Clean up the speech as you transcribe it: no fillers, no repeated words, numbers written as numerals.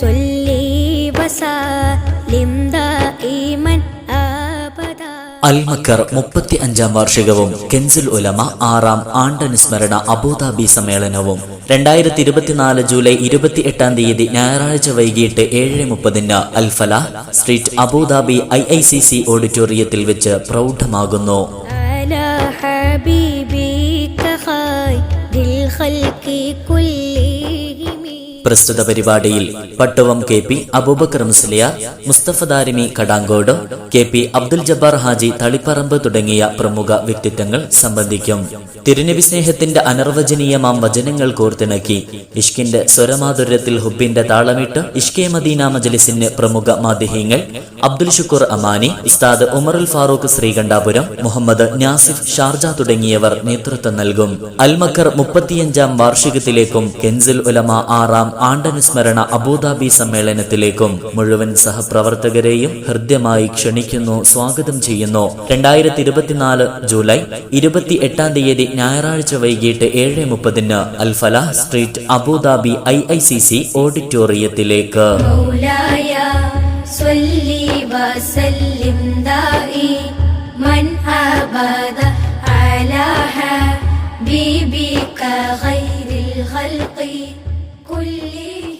صلي وسلم دائما أبدا. അൽമക്കർ 35-ാം വാർഷികവും കെൻസുൽ ഉലമ 6-ാം ആണ്ടനുസ്മരണ Abu Dhabi സമ്മേളനവും 2024 July 28-ാം തീയതി ഞായറാഴ്ച വൈകിട്ട് 7:30 അൽ ഫലാഹ് സ്ട്രീറ്റ് അബുദാബി IICC ഓഡിറ്റോറിയത്തിൽ വെച്ച് പ്രൗഢമാകുന്നു. പ്രസ്തുത പരിപാടിയിൽ പട്ടുവം KP അബൂബക്കർ മുസ്ലിയാർ, മുസ്തഫ ദാരിമി കടാങ്കോട്, KP അബ്ദുൽ ജബ്ബാർ ഹാജി തളിപ്പറമ്പ് തുടങ്ങിയ പ്രമുഖ വ്യക്തിത്വങ്ങൾ സംബന്ധിക്കും. തിരുനബി സ്നേഹത്തിന്റെ അനർവചനീയമാം വചനങ്ങൾ കോർത്തിണക്കി ഇഷ്കിന്റെ സ്വരമാധുര്യത്തിൽ ഹുബിന്റെ താളമിട്ട് ഇഷ്കെ മദീന മജ്ലിസിന് പ്രമുഖ മാദിഹീങ്ങൾ അബ്ദുൽ ഷുക്കൂർ അമാനി, ഉസ്താദ് ഉമറുൽ ഫാറൂഖ് ശ്രീകണ്ഠാപുരം, മുഹമ്മദ് നാസിഫ് ഷാർജ തുടങ്ങിയവർ നേതൃത്വം നൽകും. അൽമക്കർ 35-ാം വാർഷികത്തിലേക്കും കെൻസുൽ ഉലമ 6-ാം ആണ്ടനുസ്മരണ അബുദാബി സമ്മേളനത്തിലേക്കും മുഴുവൻ സഹപ്രവർത്തകരെയും ഹൃദ്യമായി ക്ഷണിക്കുന്നു, സ്വാഗതം ചെയ്യുന്നു. 2024 ജൂലൈ 28-ാം തീയതി ഞായറാഴ്ച വൈകിട്ട് 7:30 അൽ ഫലാഹ് സ്ട്രീറ്റ് അബുദാബി IICC ഓഡിറ്റോറിയത്തിലേക്ക്. كل